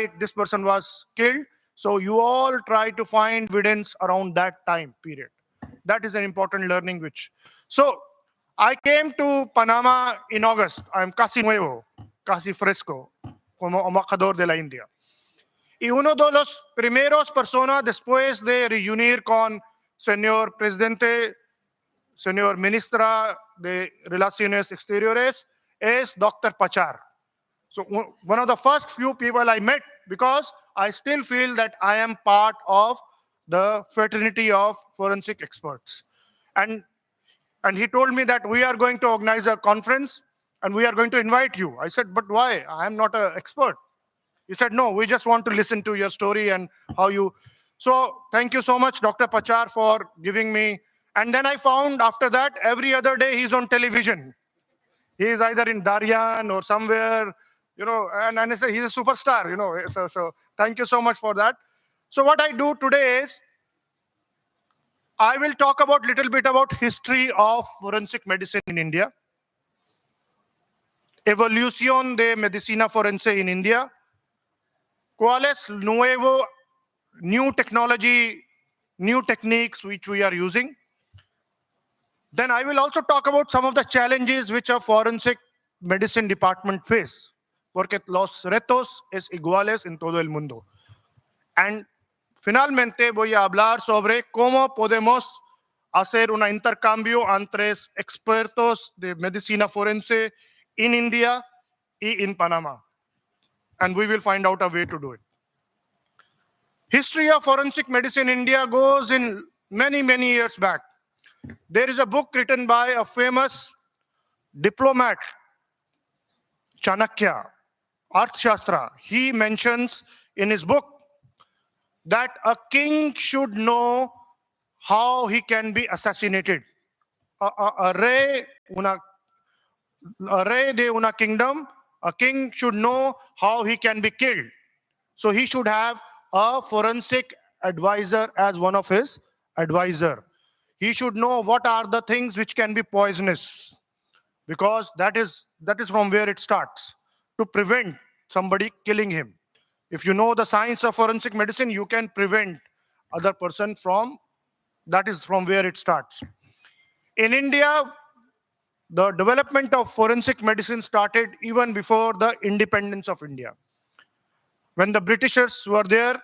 night this person was killed. So you all try to find evidence around that time period. That is an important learning which. So I came to Panama in August. I'm casi nuevo, casi fresco, como embajador de la India. Y uno de los primeros personas después de reunir con señor presidente, señor ministra de Relaciones Exteriores, es Dr. Pachar. So one of the first few people I met, because I still feel that I am part of the fraternity of forensic experts. And he told me that we are going to organize a conference and we are going to invite you. I said, but why? I am not an expert. He said, no, we just want to listen to your story and how you. So thank you so much, Dr. Pachar, for giving me. And then I found after that, every other day he's on television. He is either in Daryan or somewhere, and I say he's a superstar, So thank you so much for that. So what I do today is, I will talk about little bit about history of forensic medicine in India, evolución de medicina forense in India, cuál es nuevo, new technology, new techniques which we are using. Then I will also talk about some of the challenges which a forensic medicine department face, porque los retos es iguales en todo el mundo. And finalmente voy a hablar sobre cómo podemos hacer un intercambio entre expertos de medicina forense en India y en Panama. And we will find out a way to do it. History of forensic medicine in India goes in many, many years back. There is a book written by a famous diplomat, Chanakya, Arthashastra. He mentions in his book that a king should know how he can be assassinated. A rey de una kingdom, a king should know how he can be killed. So he should have a forensic advisor as one of his advisor. He should know what are the things which can be poisonous, because that is from where it starts, to prevent somebody killing him. If you know the science of forensic medicine, you can prevent other person from, that is from where it starts. In India, the development of forensic medicine started even before the independence of India. When the Britishers were there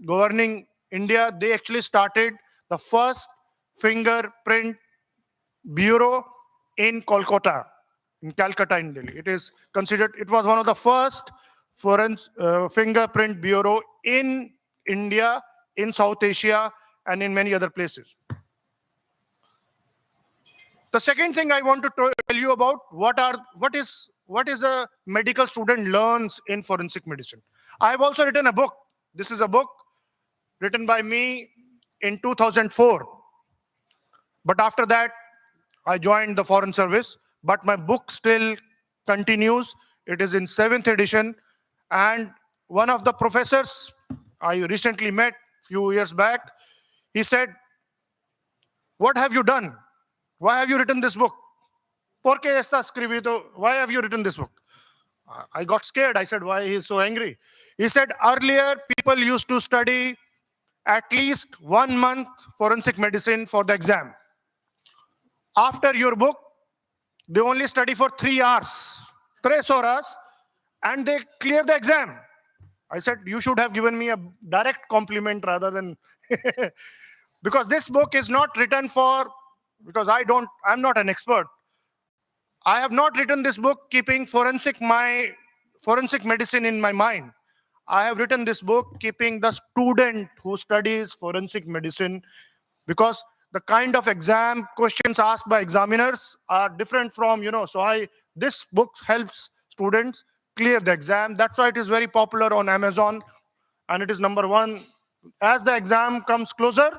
governing India, they actually started the first fingerprint bureau in Calcutta, in Calcutta, in Delhi. It is considered, it was one of the first fingerprint bureau in India, in South Asia, and in many other places. The second thing I want to tell you about, what is a medical student learns in forensic medicine. I have also written a book. This is a book written by me in 2004. But after that, I joined the Foreign Service. But my book still continues. It is in 7th edition. And one of the professors I recently met a few years back, he said, what have you done? Why have you written this book? ¿Por qué está escrito? Why have you written this book? I got scared. I said, why he is so angry? He said, earlier people used to study at least 1 month forensic medicine for the exam. After your book, they only study for 3 hours, 3 horas, and they clear the exam. I said, you should have given me a direct compliment rather than... Because this book is not written for... Because I'm not an expert. I have not written this book keeping forensic medicine in my mind. I have written this book keeping the student who studies forensic medicine, because the kind of exam questions asked by examiners are different from, so this book helps students clear the exam. That's why it is very popular on Amazon, and it is number 1. As the exam comes closer,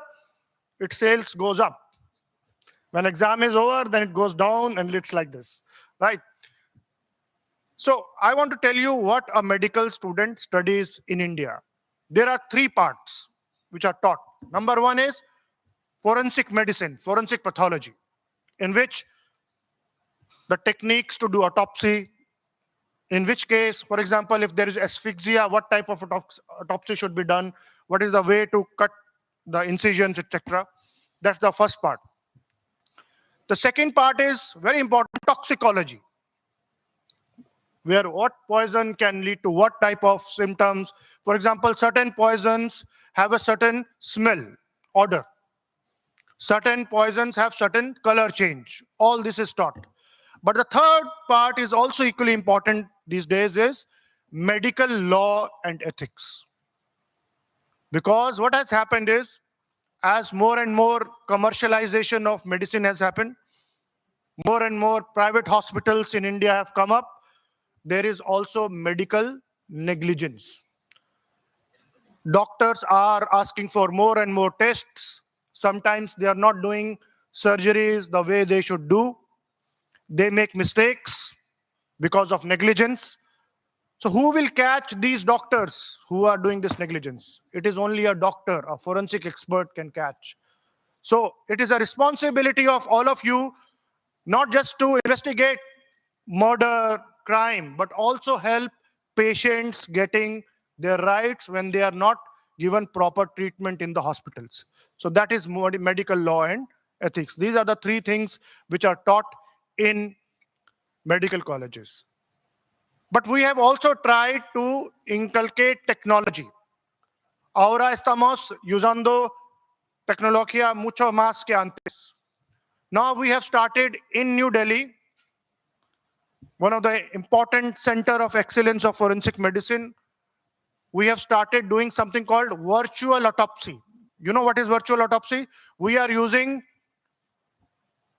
its sales goes up. When exam is over, then it goes down, and it's like this, right? So I want to tell you what a medical student studies in India. There are 3 parts which are taught. Number 1 is forensic medicine, forensic pathology, in which the techniques to do autopsy, In which case, for example, if there is asphyxia, what type of autopsy should be done? What is the way to cut the incisions, etc.? That's the first part. The second part is very important, toxicology, where what poison can lead to what type of symptoms. For example, certain poisons have a certain smell, odor. Certain poisons have certain color change. All this is taught. But the third part is also equally important these days is medical law and ethics. Because what has happened is, as more and more commercialization of medicine has happened, more and more private hospitals in India have come up, there is also medical negligence. Doctors are asking for more and more tests. Sometimes they are not doing surgeries the way they should do. They make mistakes because of negligence. So who will catch these doctors who are doing this negligence? It is only a doctor, a forensic expert can catch. So it is a responsibility of all of you, not just to investigate murder, crime, but also help patients getting their rights when they are not given proper treatment in the hospitals. So that is medical law and ethics. These are the three things which are taught in medical colleges. But we have also tried to inculcate technology. Ahora estamos usando tecnología mucho más que antes. Now we have started in New Delhi, one of the important center of excellence of forensic medicine. We have started doing something called virtual autopsy. You know what is virtual autopsy? We are using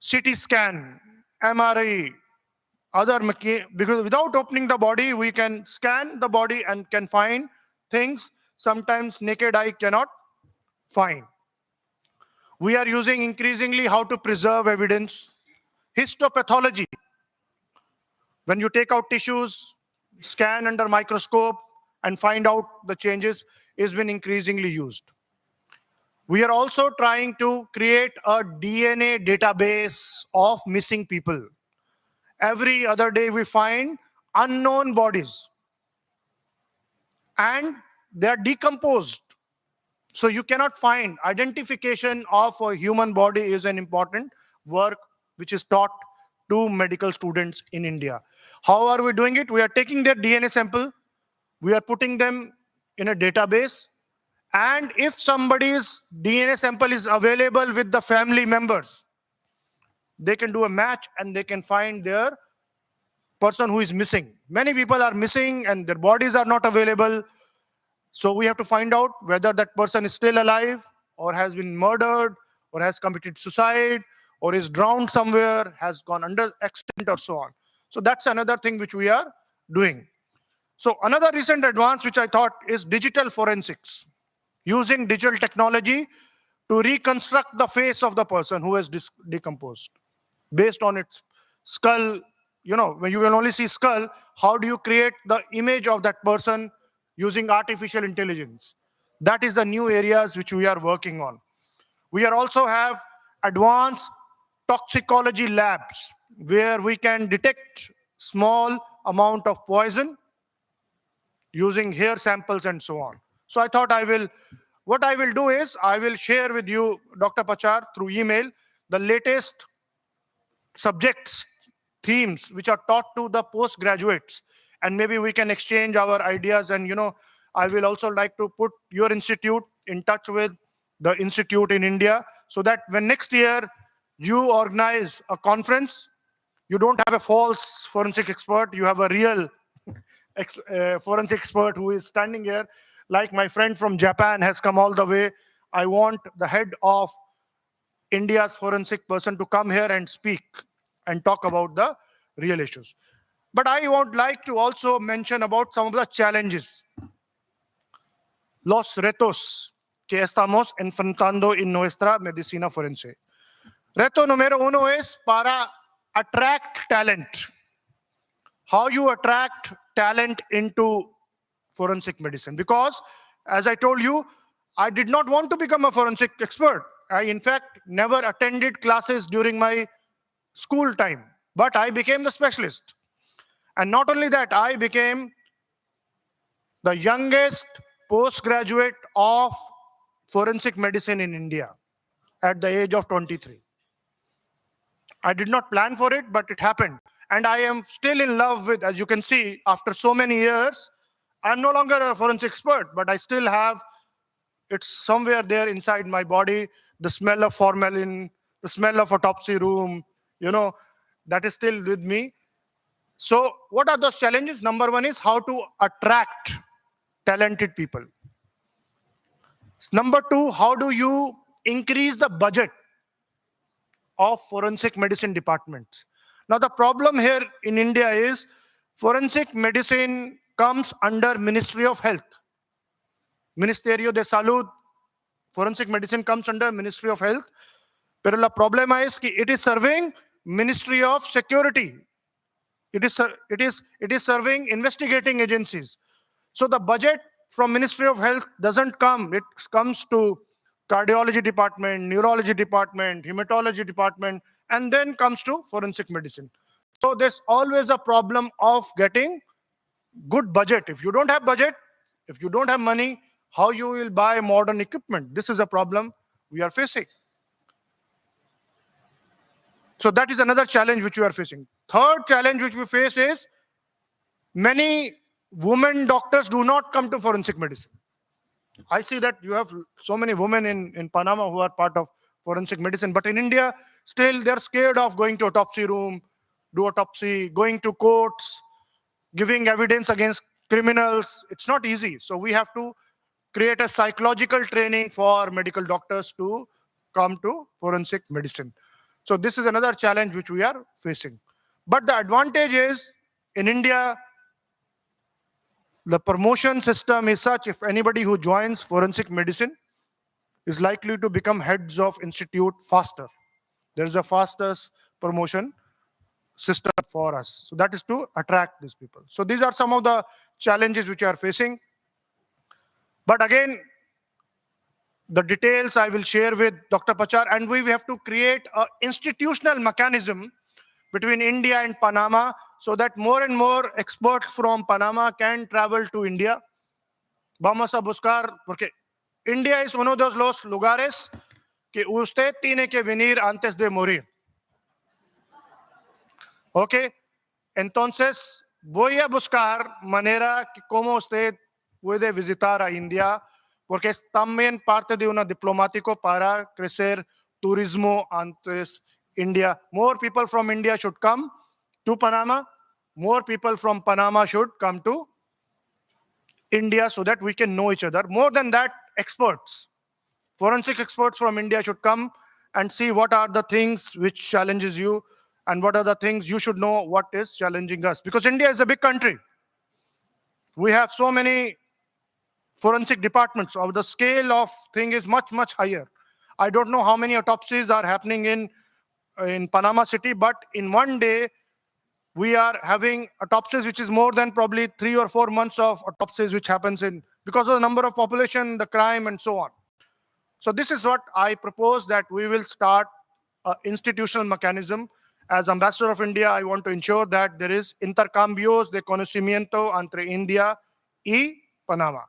CT scan, MRI, because without opening the body, we can scan the body and can find things sometimes naked eye cannot find. We are using increasingly how to preserve evidence. Histopathology. When you take out tissues, scan under microscope, and find out the changes is been increasingly used. We are also trying to create a DNA database of missing people. Every other day we find unknown bodies and they are decomposed. So you cannot find. Identification of a human body is an important work which is taught to medical students in India. How are we doing it? We are taking their DNA sample, we are putting them in a database, and if somebody's DNA sample is available with the family members, they can do a match and they can find their person who is missing. Many people are missing and their bodies are not available. So we have to find out whether that person is still alive or has been murdered or has committed suicide or is drowned somewhere, has gone under accident or so on. So that's another thing which we are doing. So another recent advance which I thought is digital forensics, using digital technology to reconstruct the face of the person who has decomposed based on its skull. You know, when you will only see skull, how do you create the image of that person using artificial intelligence? That is the new areas which we are working on. We are also have advanced toxicology labs where we can detect small amount of poison using hair samples and so on. So I thought what I will do is I will share with you, Dr. Pachar, through email, the latest subjects, themes which are taught to the postgraduates, and maybe we can exchange our ideas. And I will also like to put your institute in touch with the institute in India, so that when next year you organize a conference, you don't have a false forensic expert, you have a real forensic expert who is standing here. Like my friend from Japan has come all the way. I want the head of India's forensic person to come here and speak and talk about the real issues. But I would like to also mention about some of the challenges. Los retos que estamos enfrentando en nuestra medicina forense. Reto número uno es para attract talent. How you attract talent into forensic medicine. Because, as I told you, I did not want to become a forensic expert. I, in fact, never attended classes during my school time, but I became the specialist. And not only that, I became the youngest postgraduate of forensic medicine in India at the age of 23. I did not plan for it, but it happened. And I am still in love with, as you can see, after so many years, I'm no longer a forensic expert, but I still have, it's somewhere there inside my body, the smell of formalin, the smell of autopsy room, that is still with me. So what are those challenges? Number one is how to attract talented people. Number two, how do you increase the budget of forensic medicine departments? Now, the problem here in India is forensic medicine comes under Ministry of Health. Ministerio de Salud, forensic medicine comes under Ministry of Health. Pero la problema es que it is serving Ministry of Security. It is serving investigating agencies. So the budget from Ministry of Health doesn't come. It comes to cardiology department, neurology department, hematology department, and then comes to forensic medicine. So there's always a problem of getting good budget. If you don't have budget, if you don't have money, how you will buy modern equipment? This is a problem we are facing. So that is another challenge which we are facing. Third challenge which we face is many women doctors do not come to forensic medicine. I see that you have so many women in Panama who are part of forensic medicine, but in India, still they're scared of going to autopsy room, do autopsy, going to courts, giving evidence against criminals. It's not easy. So we have to create a psychological training for medical doctors to come to forensic medicine. So this is another challenge which we are facing. But the advantage is, in India, the promotion system is such, if anybody who joins forensic medicine is likely to become heads of institute faster. There is a fastest promotion system for us. So that is to attract these people. So these are some of the challenges which we are facing. But again, the details I will share with Dr. Pachar, and we have to create an institutional mechanism between India and Panama so that more and more experts from Panama can travel to India. Vamos a buscar, porque India es uno de los lugares que usted tiene que venir antes de morir. ¿Ok? Entonces, voy a buscar manera que cómo usted puede visitar a India, porque es también parte de una diplomático para crecer turismo antes India. More people from India should come to Panama. More people from Panama should come to India so that we can know each other. More than that, experts, forensic experts from India should come and see what are the things which challenges you and what are the things you should know what is challenging us. Because India is a big country. We have so many forensic departments. So the scale of thing is much, much higher. I don't know how many autopsies are happening in Panama City, but in one day, we are having autopsies, which is more than probably 3 or 4 months of autopsies, which happens because of the number of population, the crime, and so on. So this is what I propose, that we will start an institutional mechanism. As Ambassador of India, I want to ensure that there is intercambios de conocimiento entre India y Panama.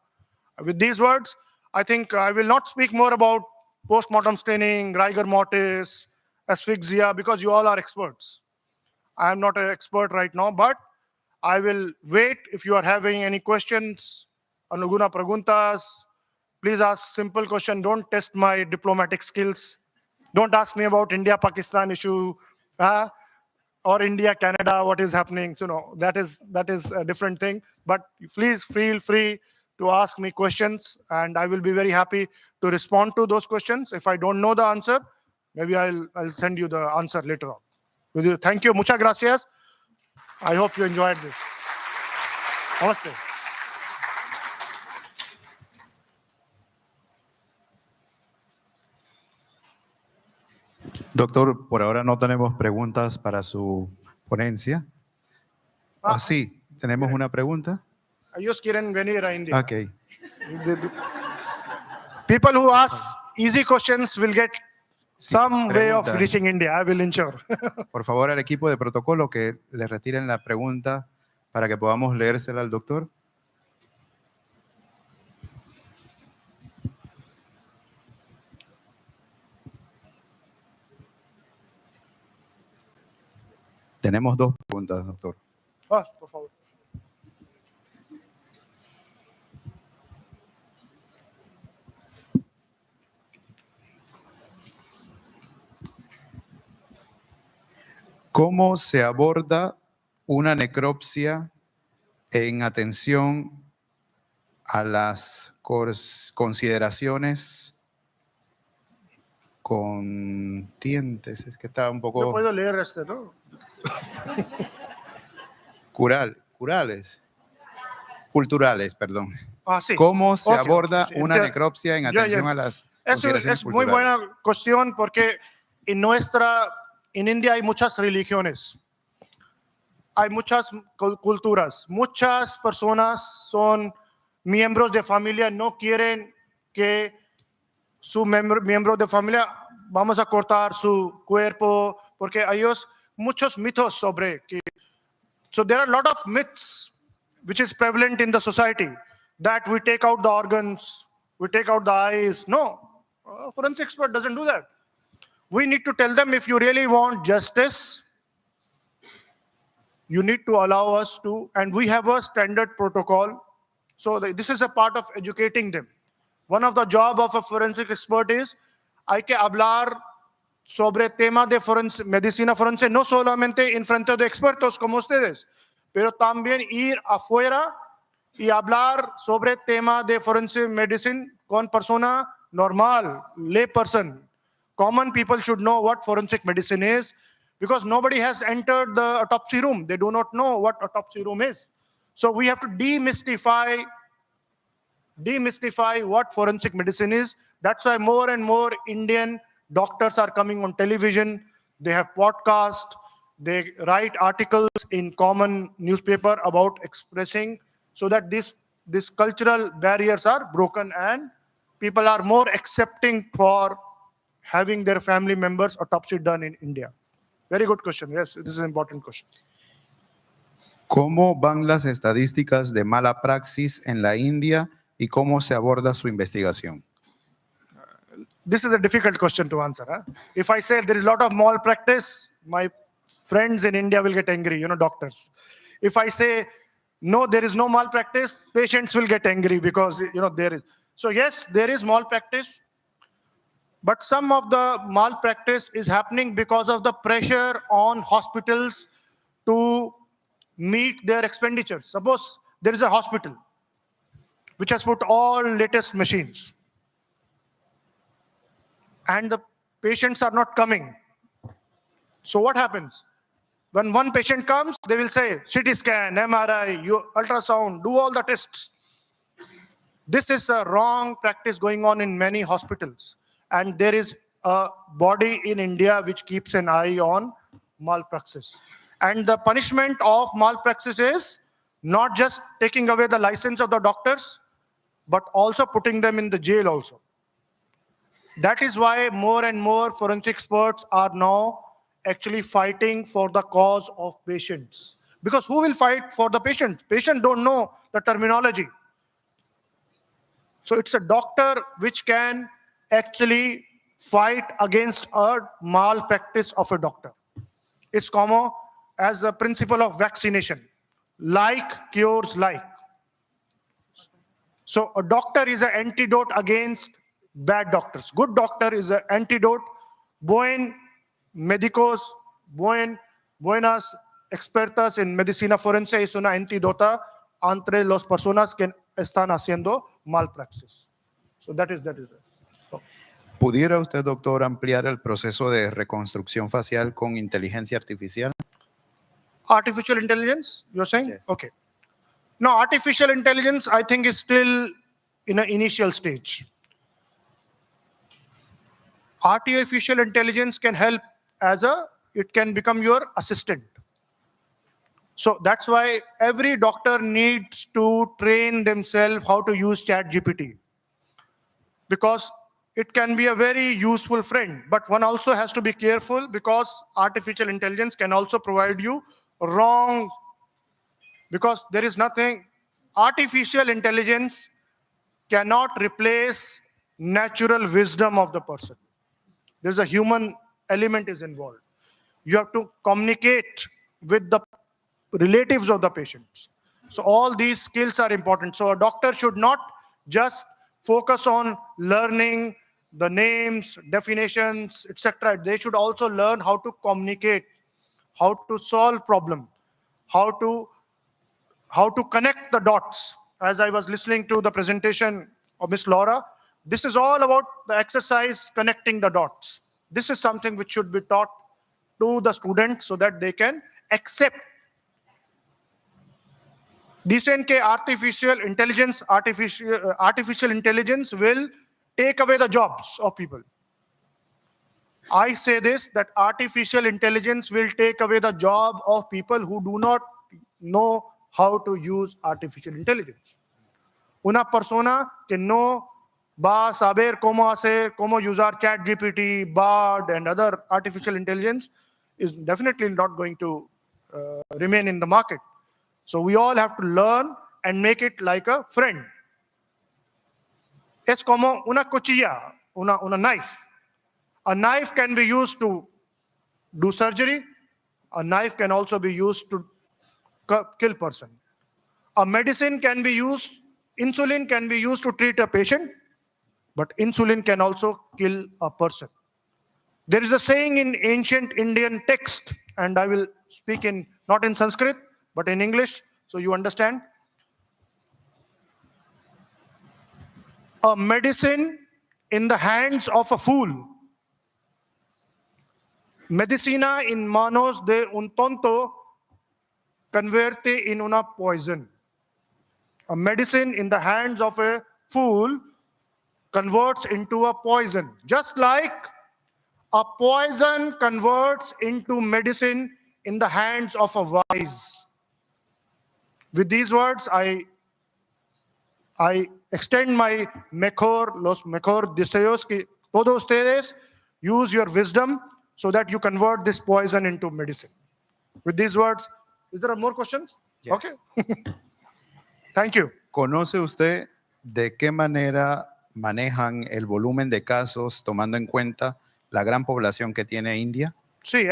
With these words, I think I will not speak more about postmortem staining, rigor mortis, asphyxia, because you all are experts. I am not an expert right now, but I will wait. If you are having any questions, alguna preguntas, please ask simple question. Don't test my diplomatic skills. Don't ask me about India-Pakistan issue or India-Canada, what is happening. So no, that is a different thing. But please feel free to ask me questions, and I will be very happy to respond to those questions. If I don't know the answer, maybe I'll send you the answer later on. With you, thank you, muchas gracias. I hope you enjoyed this. Namaste. Doctor, por ahora no tenemos preguntas para su ponencia. ¿O sí? ¿Tenemos una pregunta? Ellos quieren venir a India. Ok. People who ask easy questions will get some way of reaching India, I will ensure. Por favor, al equipo de protocolo que le retiren la pregunta para que podamos leérsela al doctor. Tenemos dos preguntas, doctor. Por favor. ¿Cómo se aborda una necropsia en atención a las consideraciones conscientes? Es que está un Yo poco puedo leer ¿no? culturales, perdón. Sí. ¿Cómo se aborda sí. una necropsia en atención a las consideraciones Es muy culturales? buena cuestión porque en India hay muchas religiones, hay muchas culturas, muchas personas son miembros de familia, no quieren que su miembro de familia, vamos a cortar su cuerpo, porque hay muchos mitos sobre que. So there are a lot of myths which is prevalent in the society that we take out the organs, we take out the eyes. No, a forensic expert doesn't do that. We need to tell them, if you really want justice, you need to allow us to, and we have a standard protocol. So this is a part of educating them. One of the job of a forensic expert is hay que hablar sobre tema de medicina forense, no solamente en frente de expertos como ustedes, pero también ir afuera y hablar sobre tema de forensic medicine con persona normal, lay person. Common people should know what forensic medicine is, because nobody has entered the autopsy room. They do not know what autopsy room is. So we have to demystify what forensic medicine is. That's why more and more Indian doctors are coming on television. They have podcasts. They write articles in common newspaper about expressing, so that these cultural barriers are broken and people are more accepting for having their family members autopsy done in India. Very good question. Yes, this is an important question. ¿Cómo van las estadísticas de mala praxis en la India y cómo se aborda su investigación? This is a difficult question to answer. If I say there is a lot of malpractice, my friends in India will get angry, doctors. If I say, no, there is no malpractice, patients will get angry because, there is. So yes, there is malpractice, but some of the malpractice is happening because of the pressure on hospitals to meet their expenditures. Suppose there is a hospital which has put all latest machines, and the patients are not coming. So what happens? When one patient comes, they will say, CT scan, MRI, ultrasound, do all the tests. This is a wrong practice going on in many hospitals. And there is a body in India which keeps an eye on malpractice. And the punishment of malpractice is not just taking away the license of the doctors, but also putting them in the jail also. That is why more and more forensic experts are now actually fighting for the cause of patients. Because who will fight for the patient? Patients don't know the terminology. So it's a doctor which can actually fight against a malpractice of a doctor. It's common as a principle of vaccination. Like cures like. So a doctor is an antidote against bad doctors. Good doctor is an antidote. Buen médicos, buenas expertas en medicina forense es una antidota entre las personas que están haciendo malpraxis. So that is it. So. ¿Pudiera usted, doctor, ampliar el proceso de reconstrucción facial con inteligencia artificial? Artificial intelligence, you're saying? Yes. Okay. Now, artificial intelligence, I think, is still in an initial stage. Artificial intelligence can help it can become your assistant. So that's why every doctor needs to train themselves how to use ChatGPT, because it can be a very useful friend, but one also has to be careful, because artificial intelligence can also provide you wrong because there is nothing, artificial intelligence cannot replace natural wisdom of the person. There's a human element is involved. You have to communicate with the relatives of the patients. So all these skills are important. So a doctor should not just focus on learning the names, definitions, etc. They should also learn how to communicate, how to solve problem, how to connect the dots. As I was listening to the presentation of Miss Laura, this is all about the exercise connecting the dots. This is something which should be taught to the students so that they can accept. Dicen que artificial intelligence will take away the jobs of people. I say this, that artificial intelligence will take away the job of people who do not know how to use artificial intelligence. Una persona que no va a saber cómo usar ChatGPT, Bard, and other artificial intelligence is definitely not going to remain in the market. So we all have to learn and make it like a friend. Es como una cuchilla, una knife. A knife can be used to do surgery. A knife can also be used to kill person. A medicine can be used, insulin can be used to treat a patient, but insulin can also kill a person. There is a saying in ancient Indian text, and I will speak in, not in Sanskrit, but in English, so you understand. A medicine in the hands of a fool. Medicina in manos de un tonto convierte en una poison. A medicine in the hands of a fool converts into a poison. Just like a poison converts into medicine in the hands of a wise. With these words, I extend my los mejor deseos que todos ustedes use your wisdom so that you convert this poison into medicine. With these words, is there more questions? Yes. Okay. Thank you. ¿Conoce usted de qué manera manejan el volumen de casos tomando en cuenta la gran población que tiene India? See,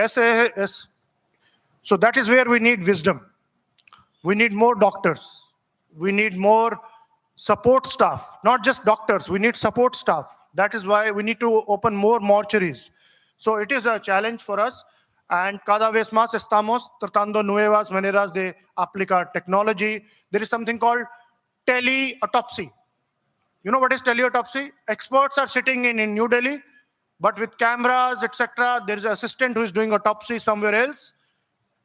so that is where we need wisdom. We need more doctors. We need more support staff, not just doctors. We need support staff. That is why we need to open more mortuaries. So it is a challenge for us. And cada vez más estamos tratando nuevas maneras de aplicar technology. There is something called teleautopsy. You know what is teleautopsy? Experts are sitting in New Delhi, but with cameras, etc., there is an assistant who is doing autopsy somewhere else.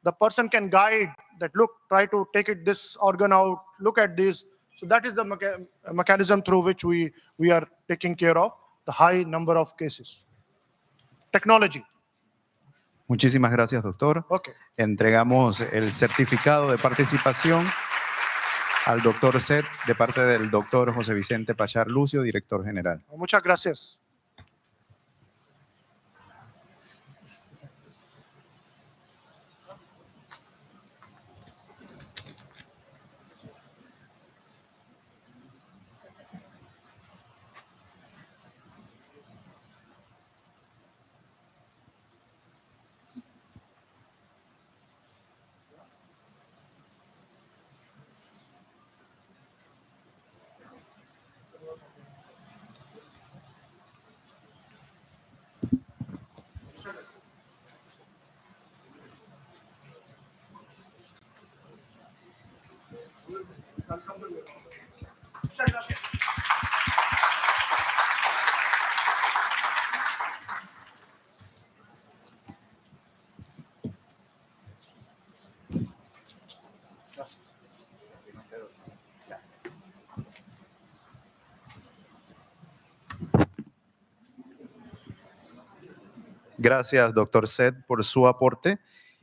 The person can guide that, look, try to take this organ out, look at this. So that is the mechanism through which we are taking care of the high number of cases. Technology. Muchísimas gracias, doctor. Okay. Entregamos el certificado de participación al doctor Seth de parte del doctor José Vicente Pachar Lucio, director general. Muchas gracias. Gracias, doctor Seth, por su aporte.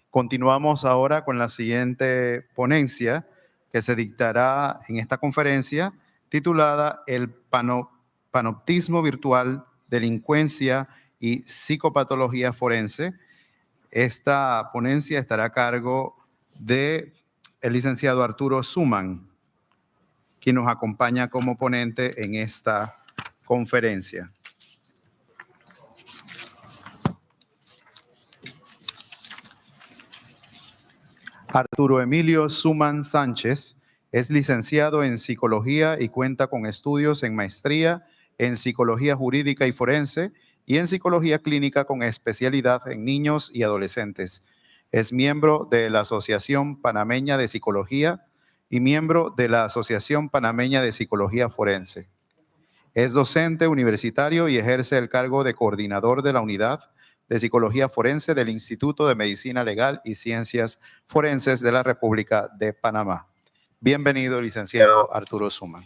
Continuamos ahora con la siguiente ponencia que se dictará en esta conferencia titulada El panoptismo virtual, delincuencia y psicopatología forense. Esta ponencia estará a cargo de el licenciado Arturo Suman, quien nos acompaña como ponente en esta conferencia. Arturo Emilio Suman Sánchez es licenciado en Psicología y cuenta con estudios en maestría en Psicología Jurídica y Forense y en Psicología Clínica con especialidad en niños y adolescentes. Es miembro de la Asociación Panameña de Psicología y miembro de la Asociación Panameña de Psicología Forense. Es docente universitario y ejerce el cargo de coordinador de la Unidad de Psicología Forense del Instituto de Medicina Legal y Ciencias Forenses de la República de Panamá. Bienvenido, licenciado Arturo Suman.